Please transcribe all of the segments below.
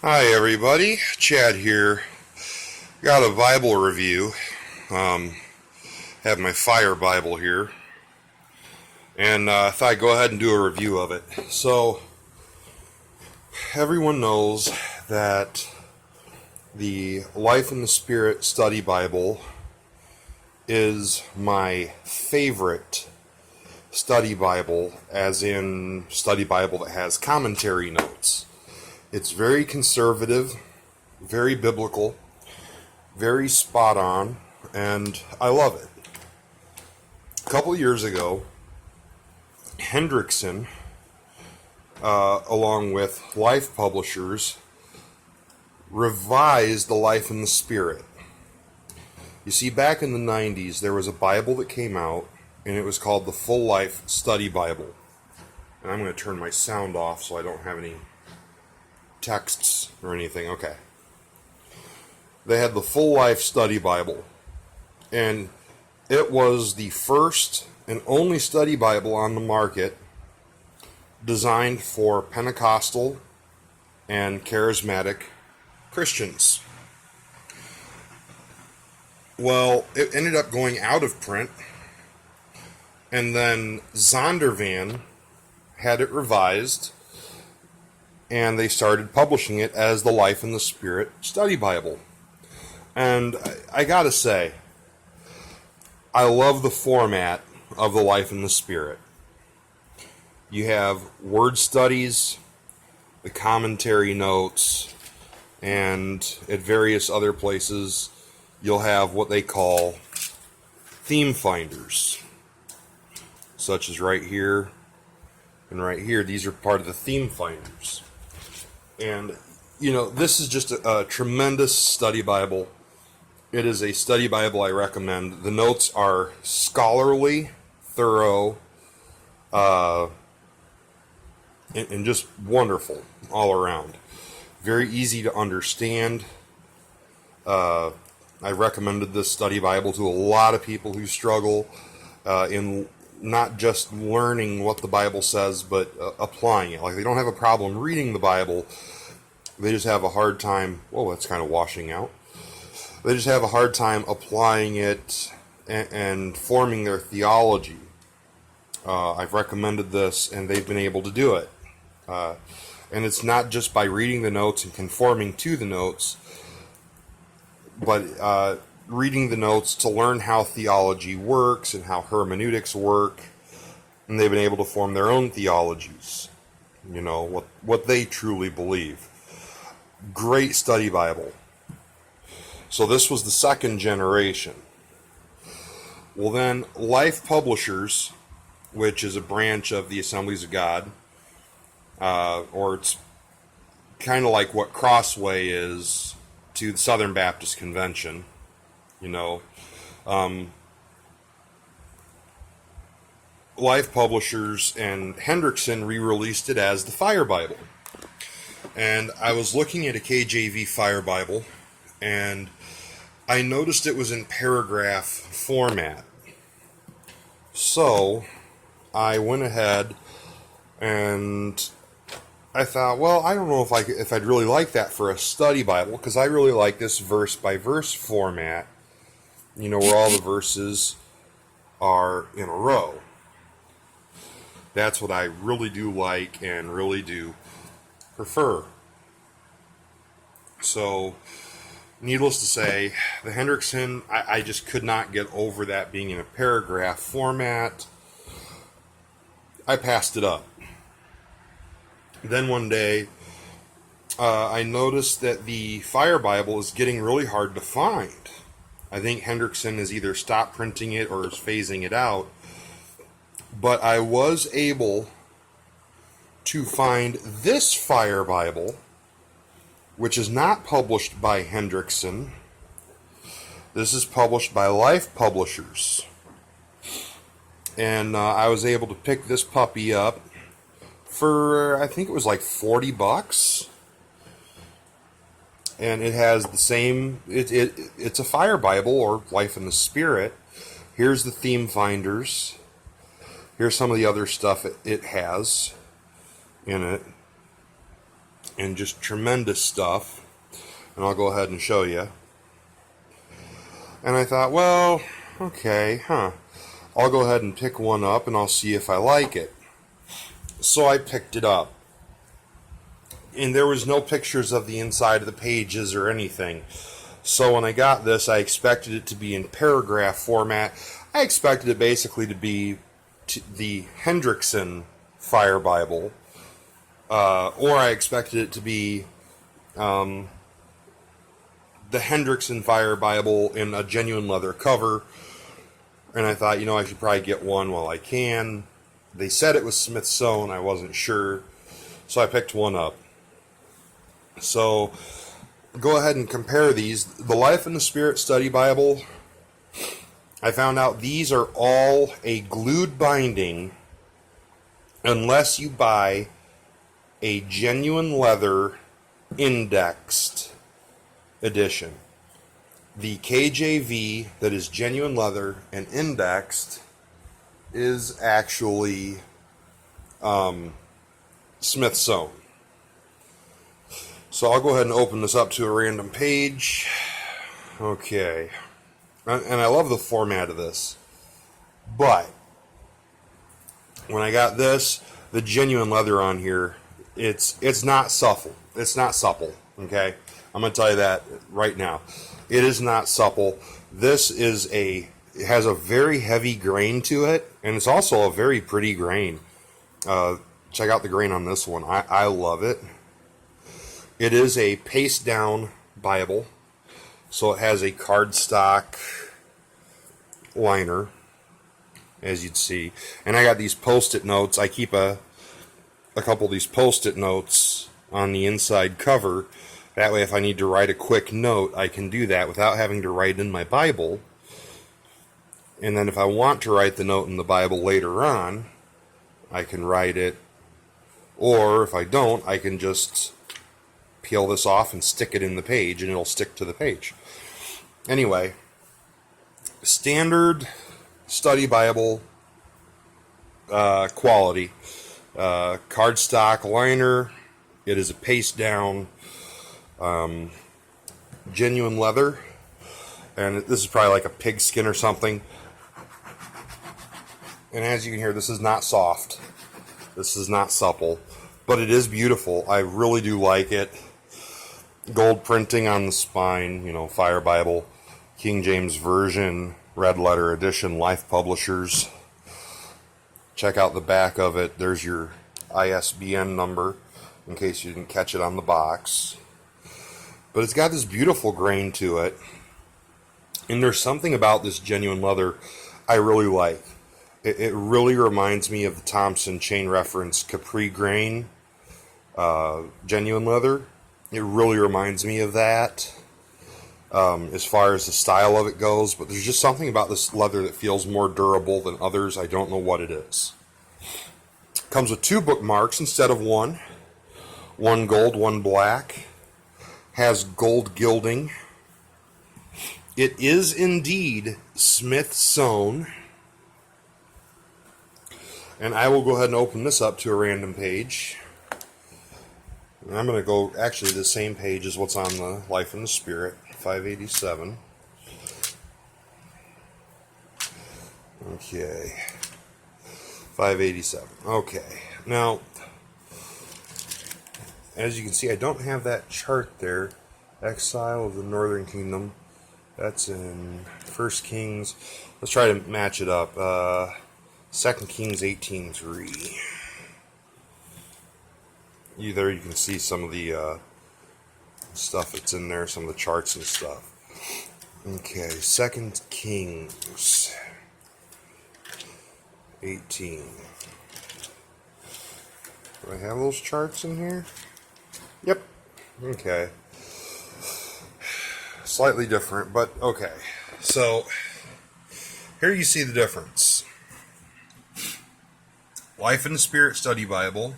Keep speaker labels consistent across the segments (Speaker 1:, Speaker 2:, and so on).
Speaker 1: Hi everybody, Chad here. Got a Bible review. Have my Fire Bible here, and I thought I'd go ahead and do a review of it. So, everyone knows that the Life in the Spirit Study Bible is my favorite study Bible, as in study Bible that has commentary notes. It's very conservative, very biblical, very spot on, and I love it. A couple years ago, Hendrickson, along with Life Publishers, revised the Life in the Spirit. You see, back in the 90s, there was a Bible that came out, and it was called the Full Life Study Bible. And I'm going to turn my sound off so I don't have any texts or anything. Okay. They had the Full Life Study Bible, and it was the first and only study Bible on the market designed for Pentecostal and charismatic Christians. Well, it ended up going out of print, and then Zondervan had it revised, and they started publishing it as the Life in the Spirit Study Bible. And I gotta say, I love the format of the Life in the Spirit. You have word studies, the commentary notes, and at various other places, you'll have what they call theme finders, such as right here and right here. These are part of the theme finders. And, you know, this is just a tremendous study Bible. It is a study Bible I recommend. The notes are scholarly, thorough, and just wonderful all around. Very easy to understand. I recommended this study Bible to a lot of people who struggle in not just learning what the Bible says, but applying it. Like, they don't have a problem reading the Bible. They just have a hard time. Whoa, that's kind of washing out. They just have a hard time applying it and forming their theology. I've recommended this, and they've been able to do it. And it's not just by reading the notes and conforming to the notes, but reading the notes to learn how theology works and how hermeneutics work, and they've been able to form their own theologies, you know, what they truly believe. Great study Bible. So this was the second generation. Well, then Life Publishers, which is a branch of the Assemblies of God, or it's kind of like what Crossway is to the Southern Baptist Convention, you know. Life Publishers and Hendrickson re-released it as the Fire Bible. And I was looking at a KJV Fire Bible, and I noticed it was in paragraph format. So I went ahead and I thought, well, I don't know if I'd really like that for a study Bible, because I really like this verse by verse format, you know, where all the verses are in a row. That's what I really do like and really do prefer. So, needless to say, the Hendrickson, I just could not get over that being in a paragraph format. I passed it up. Then one day, I noticed that the Fire Bible is getting really hard to find. I think Hendrickson has either stopped printing it or is phasing it out. But I was able to find this Fire Bible, which is not published by Hendrickson. This is published by Life Publishers. And I was able to pick this puppy up for, I think it was like $40. And it has the same, it's a Fire Bible, or Life in the Spirit. Here's the theme finders. Here's some of the other stuff it has in it. and just tremendous stuff. And I'll go ahead and show you. And I thought, well, okay, I'll go ahead and pick one up and I'll see if I like it. So I picked it up. And there was no pictures of the inside of the pages or anything. So when I got this, I expected it to be in paragraph format. I expected it basically to be the Hendrickson Fire Bible. Or I expected it to be the Hendrickson Fire Bible in a genuine leather cover. And I thought, I should probably get one while I can. They said it was Smith sewn. I wasn't sure. So I picked one up. So go ahead and compare these. The Life in the Spirit Study Bible, I found out these are all a glued binding unless you buy a genuine leather indexed edition. The KJV that is genuine leather and indexed is actually Smith sewn. So I'll go ahead and open this up to a random page. Okay. And I love the format of this. But when I got this, the genuine leather on here, it's not supple. It's not supple, okay? I'm going to tell you that right now. It is not supple. This is it has a very heavy grain to it, and it's also a very pretty grain. Check out the grain on this one. I love it. It is a paste down Bible, so it has a cardstock liner, as you'd see. And I got these post-it notes. I keep a couple of these post-it notes on the inside cover. That way, if I need to write a quick note, I can do that without having to write in my Bible. And then if I want to write the note in the Bible later on, I can write it. Or if I don't, I can just peel this off and stick it in the page, and it'll stick to the page. Anyway, standard study Bible quality. Cardstock liner. It is a paste down genuine leather, and this is probably like a pig skin or something. And as you can hear, this is not soft. This is not supple, but it is beautiful. I really do like it. Gold printing on the spine, Fire Bible, King James Version, red letter edition, Life Publishers. Check out the back of it. There's your ISBN number in case you didn't catch it on the box. But it's got this beautiful grain to it. And there's something about this genuine leather I really like. It really reminds me of the Thompson chain reference Capri grain genuine leather. It really reminds me of that as far as the style of it goes. But there's just something about this leather that feels more durable than others. I don't know what it is. Comes with 2 bookmarks instead of 1. 1 gold, 1 black. Has gold gilding. It is indeed Smith sewn. And I will go ahead and open this up to a random page. And I'm going to go actually the same page as what's on the Life in the Spirit, 587. Okay. 587. Okay. Now, as you can see, I don't have that chart there. Exile of the Northern Kingdom. That's in 1 Kings. Let's try to match it up. 2 Kings 18:3. There you can see some of the stuff that's in there, some of the charts and stuff. Okay, 2 Kings 18. Do I have those charts in here? Yep. Okay. Slightly different, but okay. So, here you see the difference. Life in the Spirit Study Bible,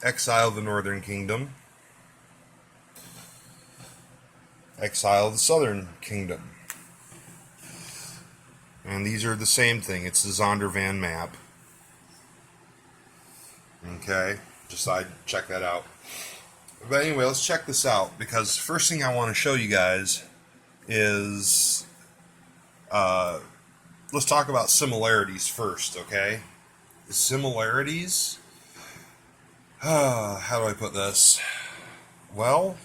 Speaker 1: Exile of the Northern Kingdom, Exile of the Southern Kingdom. And these are the same thing. It's the Zondervan map. Okay, check that out. But anyway, let's check this out, because first thing I want to show you guys is, let's talk about similarities first, okay? Similarities, how do I put this? Well,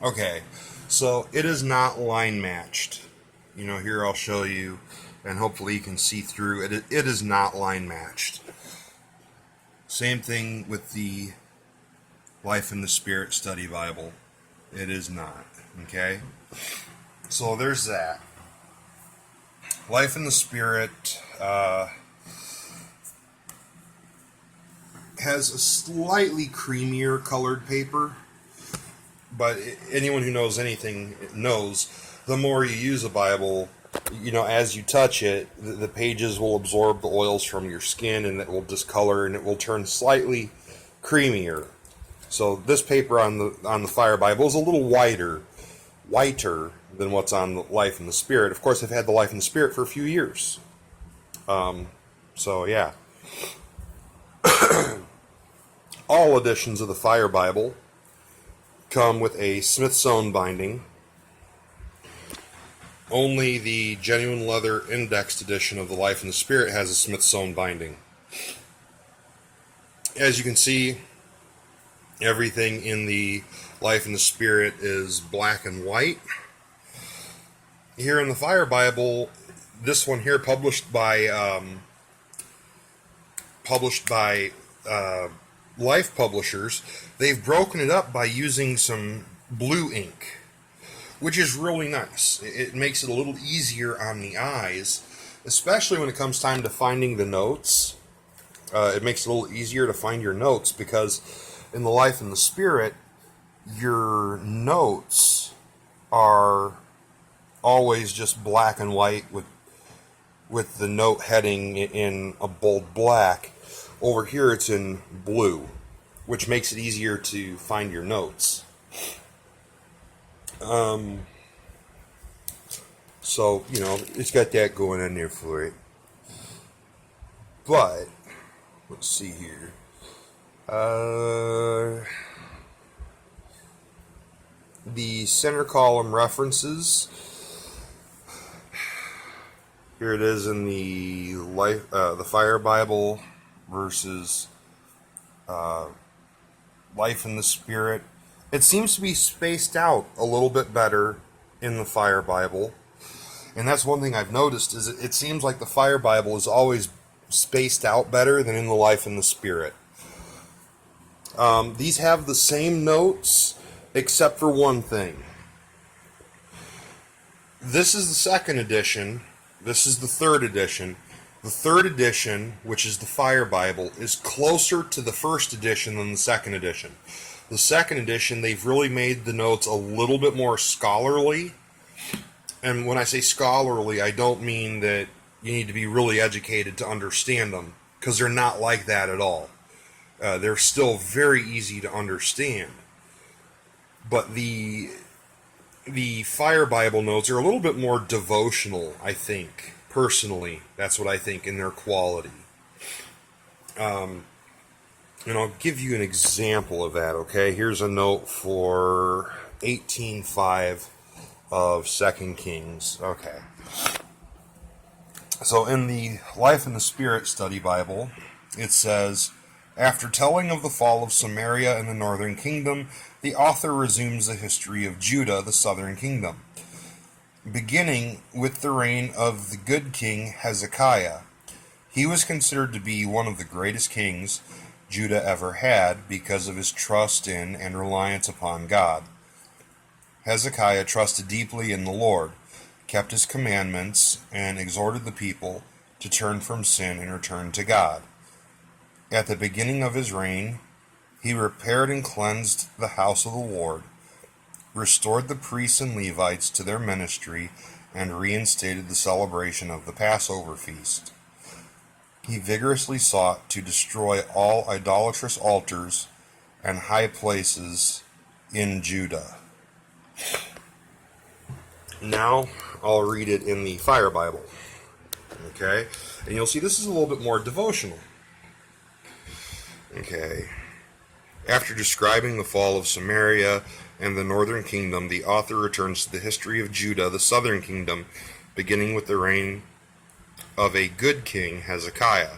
Speaker 1: okay, so it is not line matched. You know, here I'll show you, and hopefully you can see through it. It is not line matched. Same thing with the Life in the Spirit Study Bible. It is not, okay? So there's that. Life in the Spirit has a slightly creamier colored paper, but anyone who knows anything knows the more you use a Bible, you know, as you touch it, the pages will absorb the oils from your skin, and it will discolor, and it will turn slightly creamier. So this paper on the Fire Bible is a little whiter than what's on the Life in the Spirit. Of course, I've had the Life in the Spirit for a few years. So yeah. All editions of the Fire Bible come with a sewn binding. Only the genuine leather indexed edition of the Life in the Spirit has a sewn binding. As you can see, everything in the Life in the Spirit is black and white. Here in the Fire Bible, this one here, published by Life Publishers, they've broken it up by using some blue ink, which is really nice. It makes it a little easier on the eyes, especially when it comes time to finding the notes. It makes it a little easier to find your notes, because in the Life in the Spirit, your notes are always just black and white with the note heading in a bold black. Over here it's in blue, which makes it easier to find your notes. So, you know, it's got that going on there for it. But, let's see here. The center column references. Here it is in the the Fire Bible versus Life in the Spirit. It seems to be spaced out a little bit better in the Fire Bible. And that's one thing I've noticed, is it seems like the Fire Bible is always spaced out better than in the Life in the Spirit. These have the same notes, except for one thing. This is the second edition. This is the third edition. The third edition, which is the Fire Bible, is closer to the first edition than the second edition. The second edition, they've really made the notes a little bit more scholarly. And when I say scholarly, I don't mean that you need to be really educated to understand them, because they're not like that at all. They're still very easy to understand. But the Fire Bible notes are a little bit more devotional, I think. Personally, that's what I think, in their quality. And I'll give you an example of that, okay? Here's a note for 18:5 of 2 Kings. Okay. So in the Life in the Spirit Study Bible, it says, after telling of the fall of Samaria and the northern kingdom, the author resumes the history of Judah, the southern kingdom, beginning with the reign of the good king Hezekiah. He was considered to be one of the greatest kings Judah ever had because of his trust in and reliance upon God. Hezekiah trusted deeply in the Lord, kept his commandments, and exhorted the people to turn from sin and return to God. At the beginning of his reign, he repaired and cleansed the house of the Lord, restored the priests and Levites to their ministry, and reinstated the celebration of the Passover feast. He vigorously sought to destroy all idolatrous altars and high places in Judah. Now I'll read it in the Fire Bible. Okay? And you'll see this is a little bit more devotional. Okay. After describing the fall of Samaria and the northern kingdom, the author returns to the history of Judah, the southern kingdom, beginning with the reign of a good king, Hezekiah.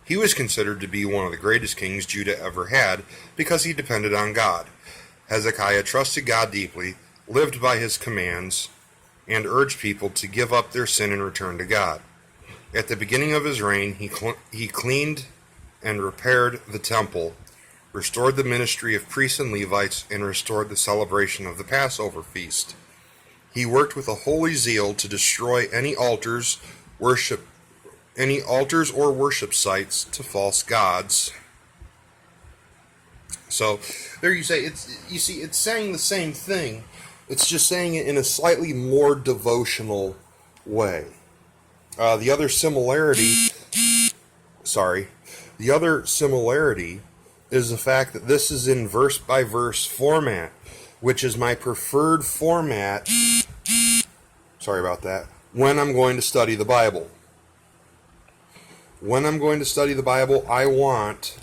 Speaker 1: He was considered to be one of the greatest kings Judah ever had because he depended on God. Hezekiah trusted God deeply, lived by his commands, and urged people to give up their sin and return to God. At the beginning of his reign, he cleaned and repaired the temple, restored the ministry of priests and Levites, and restored the celebration of the Passover feast. He worked with a holy zeal to destroy any altars or worship sites to false gods. So there you say it's saying the same thing. It's just saying it in a slightly more devotional way. The other similarity is the fact that this is in verse by verse format, which is my preferred format. Sorry about that. When I'm going to study the Bible. When I'm going to study the Bible, I want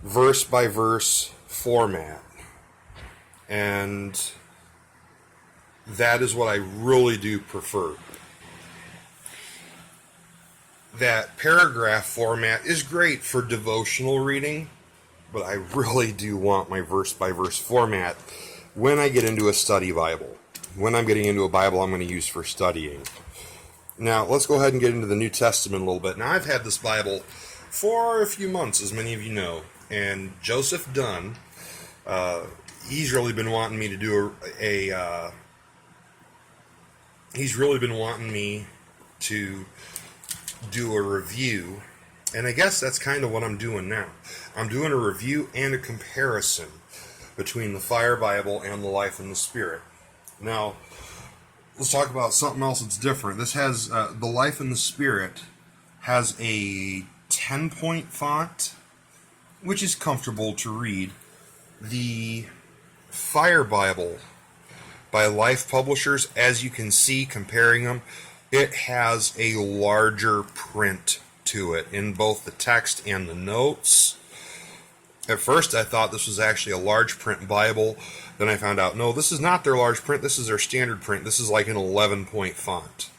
Speaker 1: verse by verse format. And that is what I really do prefer. That paragraph format is great for devotional reading, but I really do want my verse by verse format when I get into a study Bible. When I'm getting into a Bible I'm going to use for studying. Now, let's go ahead and get into the New Testament a little bit. Now, I've had this Bible for a few months, as many of you know, and Joseph Dunn, he's really been wanting me to do a review, and I guess that's kind of what I'm doing now. I'm doing a review and a comparison between the Fire Bible and the Life in the Spirit. Now, let's talk about something else that's different. This has, the Life in the Spirit has a 10-point font, which is comfortable to read. The Fire Bible by Life Publishers, as you can see, comparing them, it has a larger print to it in both the text and the notes. At first I thought this was actually a large print Bible. Then I found out, no, this is not their large print. This is their standard print. This is like an 11-point font.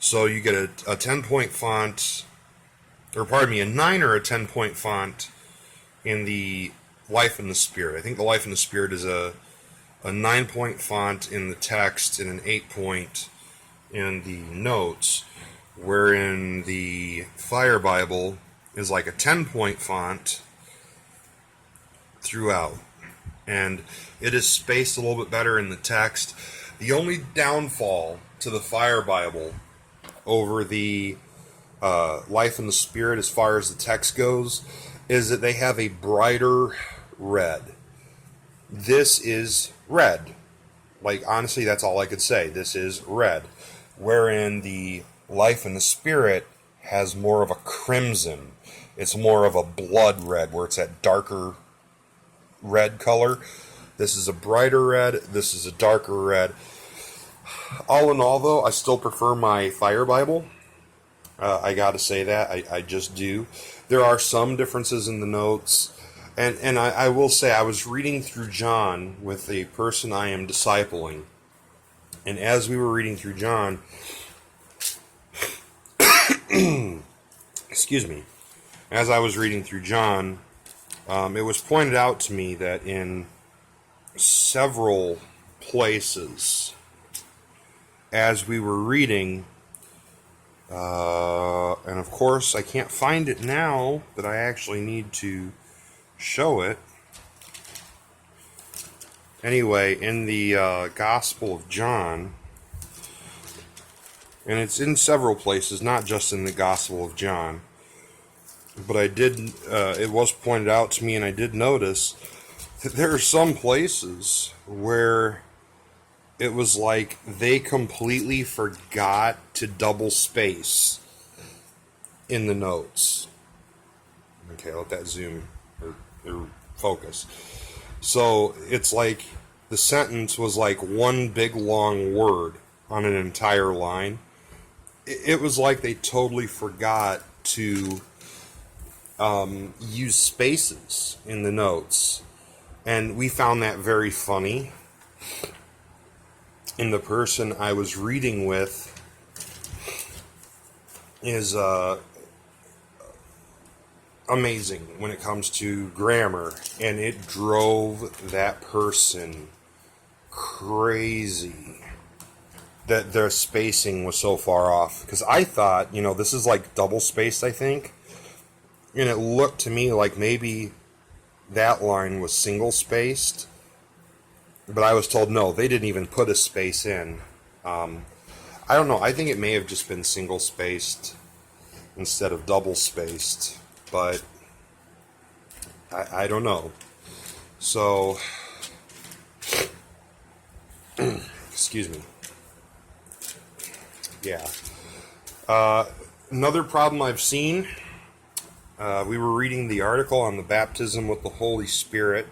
Speaker 1: So you get a 10-point font, or pardon me, a 9 or a 10-point font in the Life in the Spirit. I think the Life in the Spirit is a 9-point font in the text and an 8-point in the notes, wherein the Fire Bible is like a 10-point font throughout, and it is spaced a little bit better in the text. The only downfall to the Fire Bible over the Life in the Spirit as far as the text goes is that they have a brighter red. This is red. Like, honestly, that's all I could say. This is red. Wherein the Life in the Spirit has more of a crimson. It's more of a blood red, where it's that darker red color. This is a brighter red. This is a darker red. All in all, though, I still prefer my Fire Bible. I gotta say that. I just do. There are some differences in the notes. And I will say, I was reading through John with a person I am discipling. And as we were reading through John, excuse me, as I was reading through John, it was pointed out to me that in several places, as we were reading, and of course I can't find it now, but I actually need to show it. Anyway, in the Gospel of John, and it's in several places, not just in the Gospel of John, but it was pointed out to me, and I did notice that there are some places where it was like they completely forgot to double space in the notes. Okay, let that zoom or focus. So it's like the sentence was like one big long word on an entire line. It was like they totally forgot to use spaces in the notes. And we found that very funny. And the person I was reading with is amazing when it comes to grammar. And it drove that person crazy that their spacing was so far off. Because I thought, this is like double spaced, I think. And it looked to me like maybe that line was single spaced. But I was told, no, they didn't even put a space in. I don't know. I think it may have just been single spaced instead of double spaced. But I don't know. So, excuse me. Yeah. Another problem I've seen, we were reading the article on the baptism with the Holy Spirit,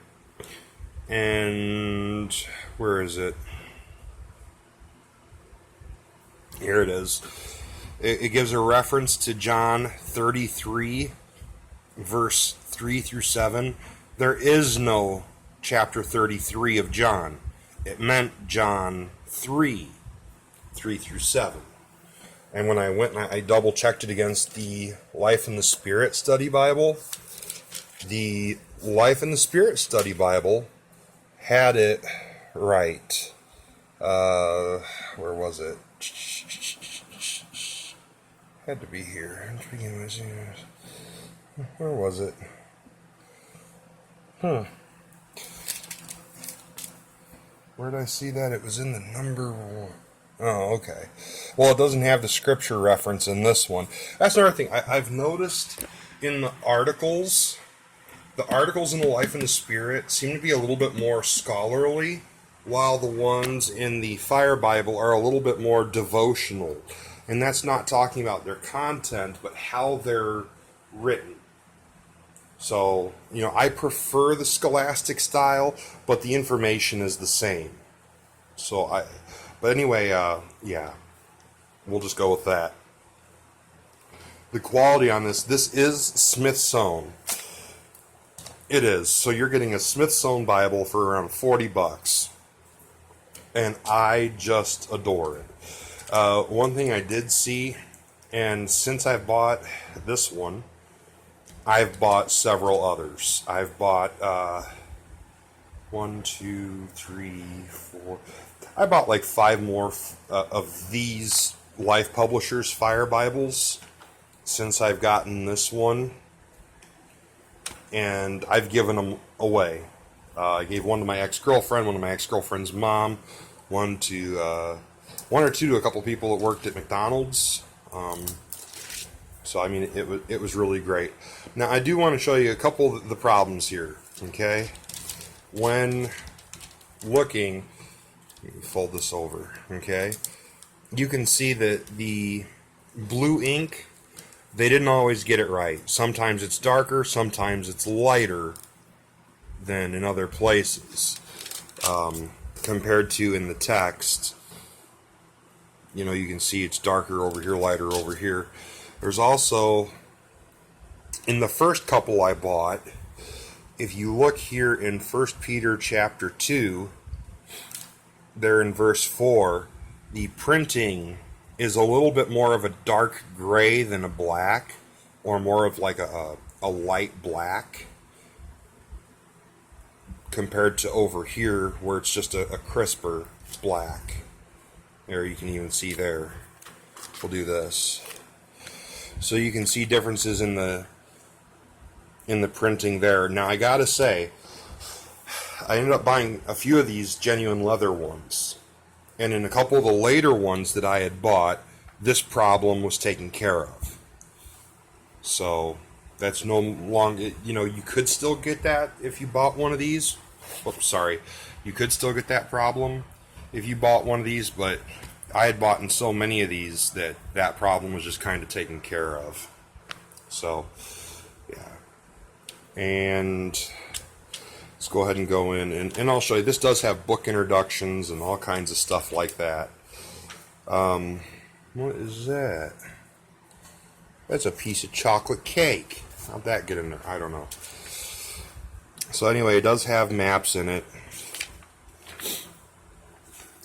Speaker 1: and where is it? Here it is. It gives a reference to John 33, verse 3 through 7. There is no chapter 33 of John. It meant John 3 through 7. And when I went and I double checked it against the Life in the Spirit Study Bible, the Life in the Spirit Study Bible had it right. Where was it? Had to be here. Where was it? Where did I see that? It was in the number 1. Oh, okay. Well, it doesn't have the scripture reference in this one. That's another thing. I've noticed in the articles in the Life in the Spirit seem to be a little bit more scholarly, while the ones in the Fire Bible are a little bit more devotional. And that's not talking about their content, but how they're written. So, I prefer the scholastic style, but the information is the same. But anyway, yeah, we'll just go with that. The quality on this is Smith sewn. It is. So you're getting a Smith sewn Bible for around $40. And I just adore it. One thing I did see, and since I bought this one, I've bought several others. I've bought 1, 2, 3, 4. I bought like 5 more of these Life Publishers Fire Bibles since I've gotten this one, and I've given them away. I gave one to my ex-girlfriend, one to my ex-girlfriend's mom, one or two to a couple people that worked at McDonald's. So I mean, it was really great. Now I do want to show you a couple of the problems here. Okay, when looking. Fold this over, okay? You can see that the blue ink, they didn't always get it right. Sometimes it's darker, sometimes it's lighter than in other places. Compared to in the text, you can see it's darker over here, lighter over here. There's also, in the first couple I bought, if you look here in 1 Peter chapter 2, there in verse 4, the printing is a little bit more of a dark gray than a black, or more of like a light black, compared to over here where it's just a crisper black. There, you can even see there. We'll do this. So you can see differences in the printing there. Now I gotta say, I ended up buying a few of these genuine leather ones. And in a couple of the later ones that I had bought, this problem was taken care of. So that's no longer, you could still get that if you bought one of these. Oops, sorry. You could still get that problem if you bought one of these, but I had bought in so many of these that problem was just kind of taken care of. So, yeah. And let's go ahead and go in, and I'll show you. This does have book introductions and all kinds of stuff like that. What is that? That's a piece of chocolate cake. How'd that get in there? I don't know. So anyway, it does have maps in it.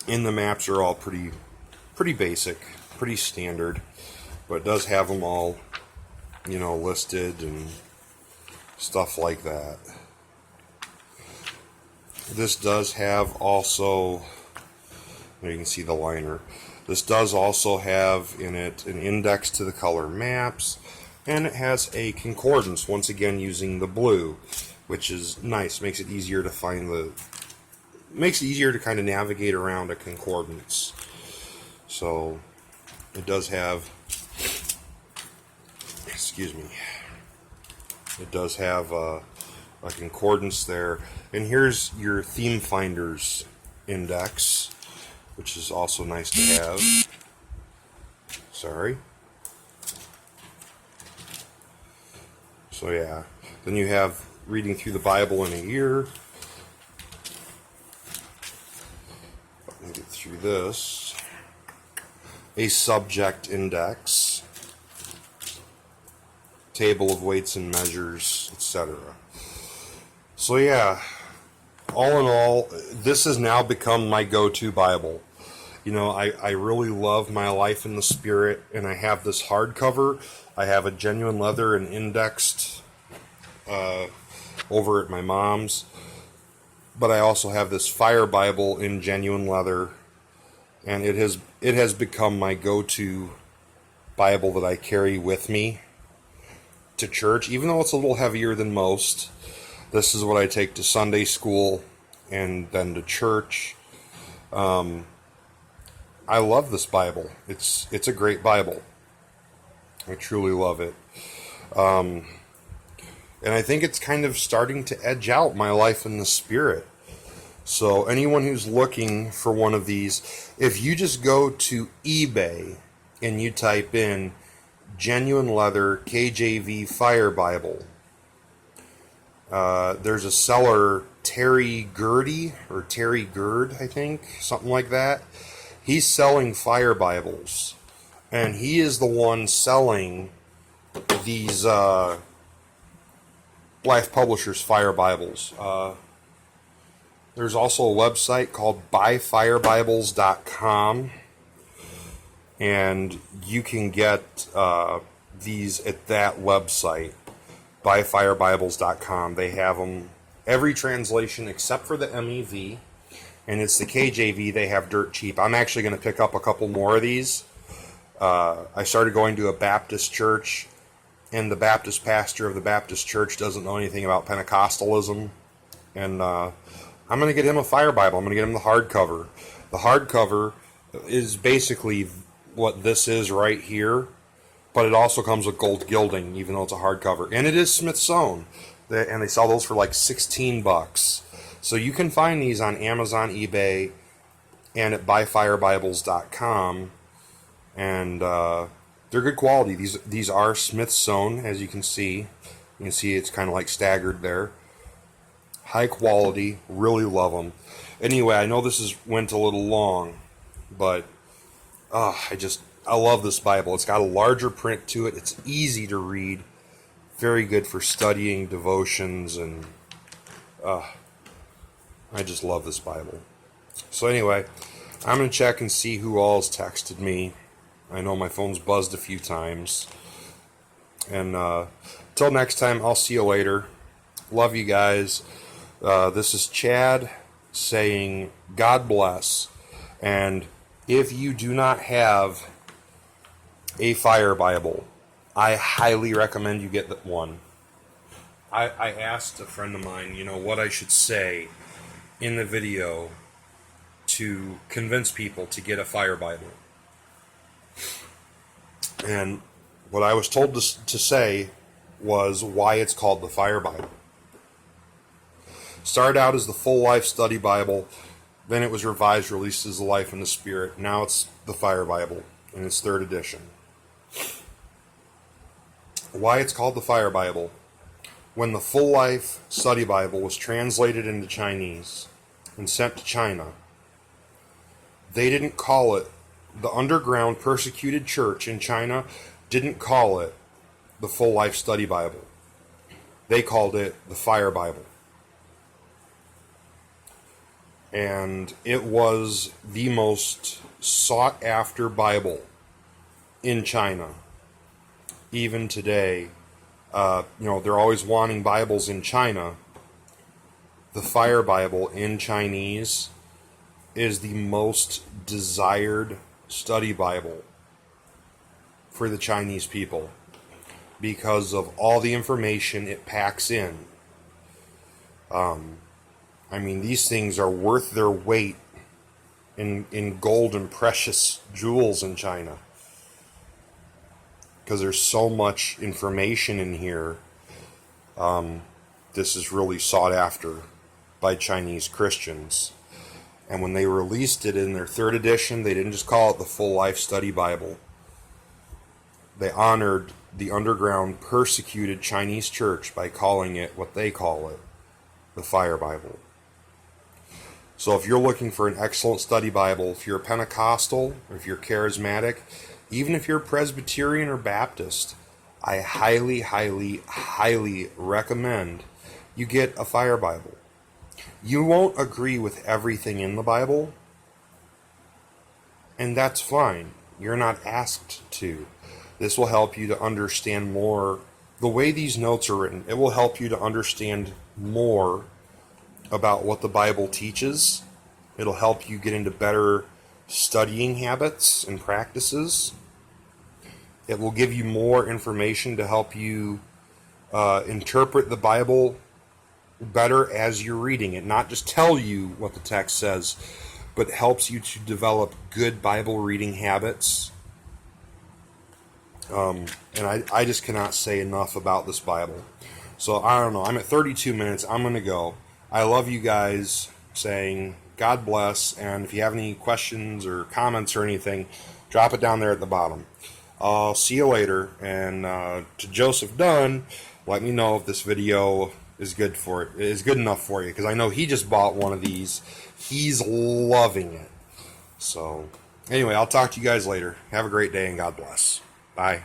Speaker 1: And the maps are all pretty basic, pretty standard. But it does have them all, listed and stuff like that. This does have also, you can see the liner. This does also have in it an index to the color maps, and it has a concordance, once again using the blue, which is nice. Makes it easier to find makes it easier to kind of navigate around a concordance. So it does have, it does have a concordance there. And here's your theme finders index, which is also nice to have. Sorry. So yeah, then you have reading through the Bible in a year. Let me get through this. A subject index, table of weights and measures, etc. So yeah, all in all, this has now become my go-to Bible. I really love My Life in the Spirit, and I have this hardcover. I have a genuine leather and indexed over at my mom's. But I also have this Fire Bible in genuine leather, and it has become my go-to Bible that I carry with me to church. Even though it's a little heavier than most, this is what I take to Sunday school and then to church. I love this Bible. It's a great Bible. I truly love it. And I think it's kind of starting to edge out My Life in the Spirit. So anyone who's looking for one of these, if you just go to eBay and you type in genuine leather KJV Fire Bible, there's a seller, Terry Gurdy, I think, something like that. He's selling Fire Bibles, and he is the one selling these Life Publishers Fire Bibles. There's also a website called buyfirebibles.com, and you can get these at that website, buyfirebibles.com. They have them, every translation except for the MEV, and it's the KJV they have dirt cheap. I'm actually going to pick up a couple more of these. I started going to a Baptist church, and the Baptist pastor of the Baptist church doesn't know anything about Pentecostalism, and I'm going to get him a Fire Bible. I'm going to get him the hardcover. The hardcover is basically what this is right here, but it also comes with gold gilding, even though it's a hardcover. And it is sewn, and they sell those for like $16. So you can find these on Amazon, eBay, and at buyfirebibles.com, and they're good quality. These are sewn, as you can see. You can see it's kind of like staggered there. High quality, really love them. Anyway, I know this went a little long, but I love this Bible. It's got a larger print to it. It's easy to read. Very good for studying devotions, and I just love this Bible. So anyway, I'm going to check and see who all has texted me. I know my phone's buzzed a few times. And till next time, I'll see you later. Love you guys. This is Chad saying God bless. And if you do not have a Fire Bible, I highly recommend you get one. I asked a friend of mine, what I should say in the video to convince people to get a Fire Bible. And what I was told to say was why it's called the Fire Bible. Started out as the Full Life Study Bible, then it was revised, released as the Life in the Spirit. Now it's the Fire Bible in its 3rd edition. Why it's called the Fire Bible. When the Full Life Study Bible was translated into Chinese and sent to China, they didn't call it, the underground persecuted church in China didn't call it the Full Life Study Bible. They called it the Fire Bible. And it was the most sought after Bible in China. Even today, they're always wanting Bibles in China. The Fire Bible in Chinese is the most desired study Bible for the Chinese people because of all the information it packs in. These things are worth their weight in gold and precious jewels in China, because there's so much information in here. This is really sought after by Chinese Christians. And when they released it in their 3rd edition, they didn't just call it the Full Life Study Bible. They honored the underground persecuted Chinese church by calling it what they call it, the Fire Bible. So if you're looking for an excellent study Bible, if you're a Pentecostal, or if you're charismatic, even if you're Presbyterian or Baptist, I highly, highly, highly recommend you get a Fire Bible. You won't agree with everything in the Bible, and that's fine. You're not asked to. This will help you to understand more. The way these notes are written, it will help you to understand more about what the Bible teaches. It'll help you get into better studying habits and practices. It will give you more information to help you interpret the Bible better as you're reading it. Not just tell you what the text says, but helps you to develop good Bible reading habits. And I just cannot say enough about this Bible. So I don't know. I'm at 32 minutes. I'm going to go. I love you guys, saying God bless. And if you have any questions or comments or anything, drop it down there at the bottom. I'll see you later. And to Joseph Dunn, let me know if this video is good enough for you, because I know he just bought one of these. He's loving it. So anyway, I'll talk to you guys later. Have a great day and God bless. Bye.